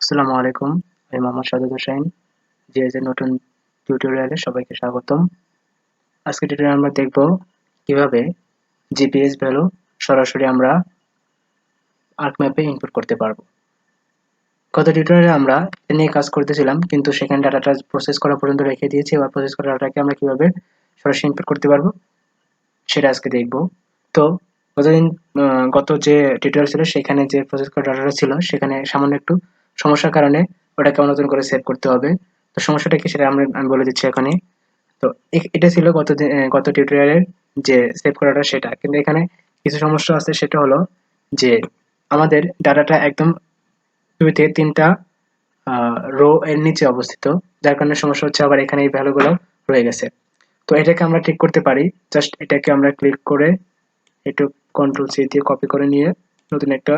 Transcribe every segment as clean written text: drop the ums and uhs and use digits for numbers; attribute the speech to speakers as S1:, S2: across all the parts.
S1: আসসালামু আলাইকুম। আমি মোহাম্মদ শাহাদত হোসাইন। GIS এর নতুন টিউটোরিয়ালে সবাইকে স্বাগতম। আজকে টিউটোরিয়ালে আমরা দেখব কিভাবে জিপিএস ভ্যালু সরাসরি আমরা আর্ক ম্যাপে ইনপুট করতে পারবো। গত টিউটোরিয়ালে আমরা এটা নিয়ে কাজ করতেছিলাম, কিন্তু সেখানে ডাটাটা প্রসেস করা পর্যন্ত রেখে দিয়েছি। এবার প্রসেস করা ডাটাকে আমরা কিভাবে সরাসরি ইনপুট করতে পারবো সেটা আজকে দেখব। তো গত যে টিউটোরিয়াল ছিল সেখানে যে প্রসেস করা ডাটাটা ছিল সেখানে সামান্য একটু সমস্যার কারণে ওটাকে নতুন করে সেভ করতে হবে। তো সমস্যাটা কি সেটা আমি বলে দিচ্ছি এখনই। তো এটা ছিল গত টিউটোরিয়ালের যে সেভ করাটা সেটা, কিন্তু এখানে কিছু সমস্যা আছে। সেটা হলো যে আমাদের ডাটাটা একদম 2 থেকে 3টা রো এর নিচে অবস্থিত, যার কারণে সমস্যা হচ্ছে। আবার এখানে এই ভ্যালুগুলো রয়ে গেছে। তো এটাকে আমরা ঠিক করতে পারি। জাস্ট এটাকে আমরা ক্লিক করে একটু কন্ট্রোল সি দিয়ে কপি করে নিয়ে নতুন একটা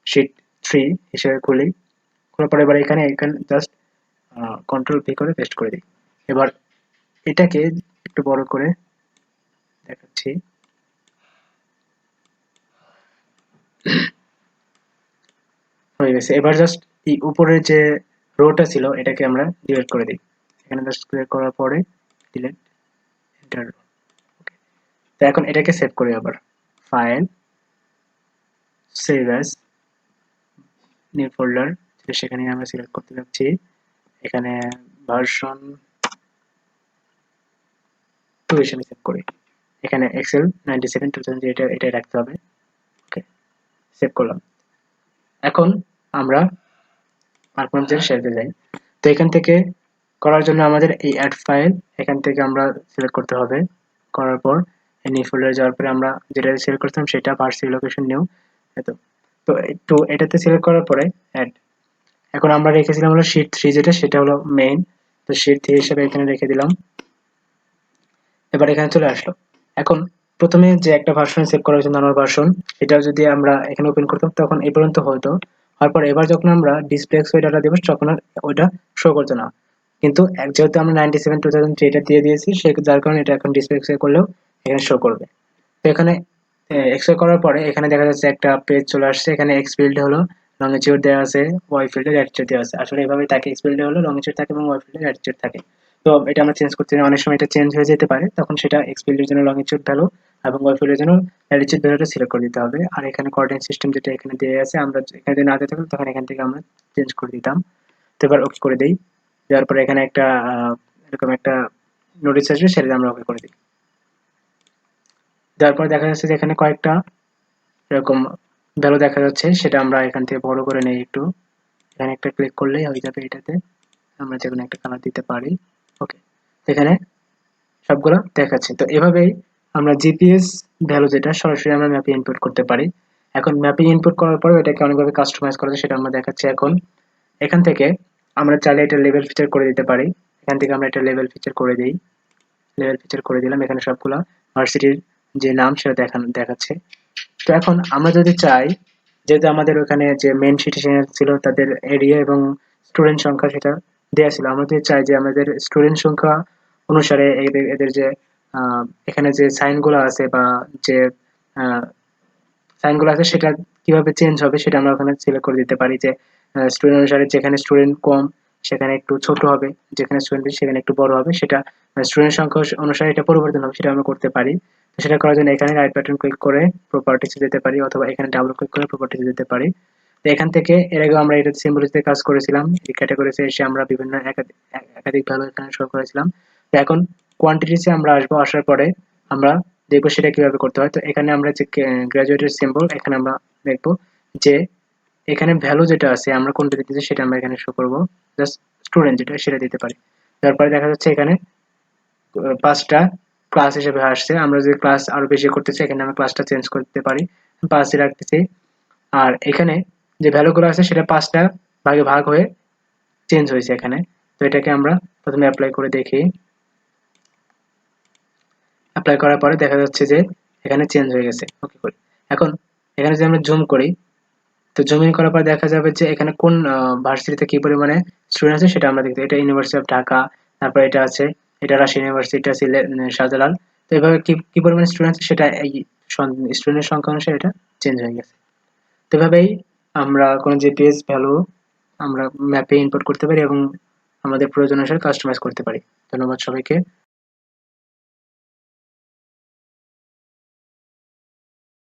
S1: শীট 3 হিসেবে খুলি। খোলার পরে এবার এখানে জাস্ট কন্ট্রোল ভি করে পেস্ট করে দিই। এবার এটাকে একটু বড় করে দেখাচ্ছি। হয়ে গেছে। এবার জাস্ট এই উপরের যে রোটা ছিল এটাকে আমরা ডিলিট করে দিই। এখানে জাস্ট ক্লিক করার পরে ডিলিট, এন্টার। ওকে, তো এখন এটাকে সেভ করি। আবার file, save as, new folder, সেখানে আমরা সিলেক্ট করতে যাচ্ছি। এখানে ভার্সন 2 হিসেবে সেভ করি। এখানে এক্সেল 97 2000 এটাই রাখতে হবে। ওকে, সেভ করলাম। এখন আমরা আর্কম্যাপ যে শেলতে যাই। তো এখান থেকে করার জন্য আমাদের এই অ্যাড ফাইল এখান থেকে আমরা সিলেক্ট করতে হবে। করার পর নিউ ফোল্ডারে যাওয়ার পরে আমরা যেটা সিলেক্ট করতাম সেটা ভার্সিটি লোকেশন নিউ। তো একটু এটাতে সিলেক্ট করার পরে অ্যাড। এখন আমরা রেখেছিলাম হলো শীট 3, সেটা হলো মেইন। তো শীট 3 হিসেবে এখানে রেখে দিলাম। এবার এখানে চলে আসলো। এখন প্রথমে যে একটা ভার্সন সেভ করা হয়েছে নরমাল ভার্সন, সেটা যদি আমরা এখানে ওপেন করতাম তখন এই পর্যন্ত হতো। তারপর এবার যখন আমরা ডিসপ্লে এক্স ডাটা দেবো তখন আর ওইটা শো করতো না। কিন্তু যেহেতু আমরা 97 2003 এটা দিয়ে দিয়েছি, যার কারণে এটা এখন ডিসপ্লে এক্স করলেও এখানে শো করবে। তো এখানে এক্স করার পরে এখানে দেখা যাচ্ছে একটা পেজ চলে আসছে। এখানে এক্স ফিল্ডে হলো লংজিটিউড দেওয়া আছে, ওয়াই ফিল্ডে ল্যাটিটিউড দেওয়া আছে। আসলে এভাবে থাকে, এক্স ফিল্ডে হলো লংজিটিউড থাকে এবং ওয়াই ফিল্ডে ল্যাটিটিউড থাকে। তো এটা আমরা চেঞ্জ করতে অনেক সময় এটা চেঞ্জ হয়ে যেতে পারে, তখন সেটা এক্স ফিল্ডের জন্য লংজিটিউড ভ্যালু এবং ওয়াই ফিল্ডের জন্য ল্যাটিটিউড ভ্যালুটা সিলেক্ট করে দিতে হবে। আর এখানে কোঅর্ডিনেট সিস্টেম যেটা এখানে দেওয়া আছে, আমরা এখানে যদি না দিতে থাকলে তখন এখান থেকে আমরা চেঞ্জ করে দিতাম। তো এবার ওকে করে দেই। দেওয়ার পরে এখানে একটা এরকম একটা নোটিস আসবে, সেটা আমরা ওকে করে দিই। দেওয়ার পরে দেখা যাচ্ছে যে এখানে কয়েকটা এরকম ভ্যালু দেখা যাচ্ছে, সেটা আমরা এখান থেকে বড় করে নেই একটু। এখানে একটা ক্লিক করলেই হয়ে যাবে। এটাতে আমরা যেকোনো একটা কালার দিতে পারি। ওকে, এখানে সবগুলো দেখাচ্ছে। তো এভাবেই আমরা জিপিএস ভ্যালু যেটা সরাসরি আমরা ম্যাপে ইনপুট করতে পারি। এখন ম্যাপে ইনপুট করার পর এটাকে অনেকভাবে কাস্টমাইজ করা যায়, সেটা আমরা দেখাচ্ছি এখন। এখান থেকে আমরা চাইলে এটা লেভেল ফিচার করে দিতে পারি। এখান থেকে আমরা এটা লেভেল ফিচার করে দিই। লেভেল ফিচার করে দিলাম। এখানে সবগুলো ভার্সিটির যে নাম সেটা দেখাচ্ছে। তো এখন আমরা যদি চাই, যেহেতু আমাদের ওখানে যে মেন সিটি ছিল তাদের এরিয়া এবং স্টুডেন্ট সংখ্যা সেটা দেওয়া ছিল, আমরা যদি চাই যে আমাদের স্টুডেন্ট সংখ্যা অনুসারে এদের যে এখানে যে সাইনগুলো আছে বা যে সাইনগুলো আছে সেটা কিভাবে চেঞ্জ হবে সেটা আমরা ওখানে সিলেক্ট করে দিতে পারি। যে স্টুডেন্ট অনুসারে যেখানে স্টুডেন্ট কম সেখানে একটু ছোট হবে, যেখানে স্টুডেন্ট বেশি সেখানে একটু বড় হবে, সেটা স্টুডেন্ট সংখ্যা অনুসারে এটা পরিবর্তন হবে, সেটা আমরা করতে পারি। তো সেটা করার জন্য এখানে রাইট বাটন ক্লিক করে প্রপার্টিসে যেতে পারি, অথবা এখানে ডাবল ক্লিক করে প্রপার্টিসে যেতে পারি। তো এখান থেকে এর আগে আমরা এটা সিম্বলিতে কাজ করেছিলাম। এই ক্যাটাগরিতে এসে আমরা বিভিন্ন একাধিক ভ্যালু এখানে শো করেছিলাম। তো এখন কোয়ান্টিটিসে আমরা আসবো। আসার পরে আমরা দেখবো সেটা কিভাবে করতে হয়। তো এখানে আমরা যে গ্রাজুয়েটের সিম্বল, এখানে আমরা দেখবো যে এখানে ভ্যালু যেটা আছে আমরা কোনটা দিতেছি সেটা আমরা এখানে শো করবো। জাস্ট স্টুডেন্ট যেটা সেটা দিতে পারি। তারপরে দেখা যাচ্ছে এখানে 5টা ক্লাস হিসেবে আসছে। আমরা যদি ক্লাস আরো বেশি করতে চাই এখানে আমরা ক্লাসটা চেঞ্জ করতে পারি, 5 রাখতেছি। আর এখানে যে ভ্যালুগুলো আছে সেটা 5টা ভাগে ভাগ হয়ে চেঞ্জ হয়েছে এখানে। তো এটাকে আমরা প্রথমে অ্যাপ্লাই করে দেখি। অ্যাপ্লাই করার পরে দেখা যাচ্ছে যে এখানে চেঞ্জ হয়ে গেছে। ওকে করি। এখন এখানে যদি আমরা জুম করি, তো জুম ইন করার পর দেখা যাবে যে এখানে কোন ভার্সিটিতে কি পরিমাণে স্টুডেন্ট আছে সেটা আমরা দেখতে। এটা ইউনিভার্সিটি অফ ঢাকা, তারপর এটা আছে, এটা রাজশাহী ইউনিভার্সিটি, এটা শাহজালাল। তো এভাবে কি পরিমাণে স্টুডেন্ট আছে সেটা এই স্টুডেন্টের সংখ্যা অনুসারে এটা চেঞ্জ হয়ে গেছে। তো এভাবেই আমরা কোনো জিপিএস ভ্যালু আমরা ম্যাপে ইনপুট করতে পারি এবং আমাদের প্রয়োজন অনুসারে কাস্টমাইজ করতে পারি। ধন্যবাদ সবাইকে।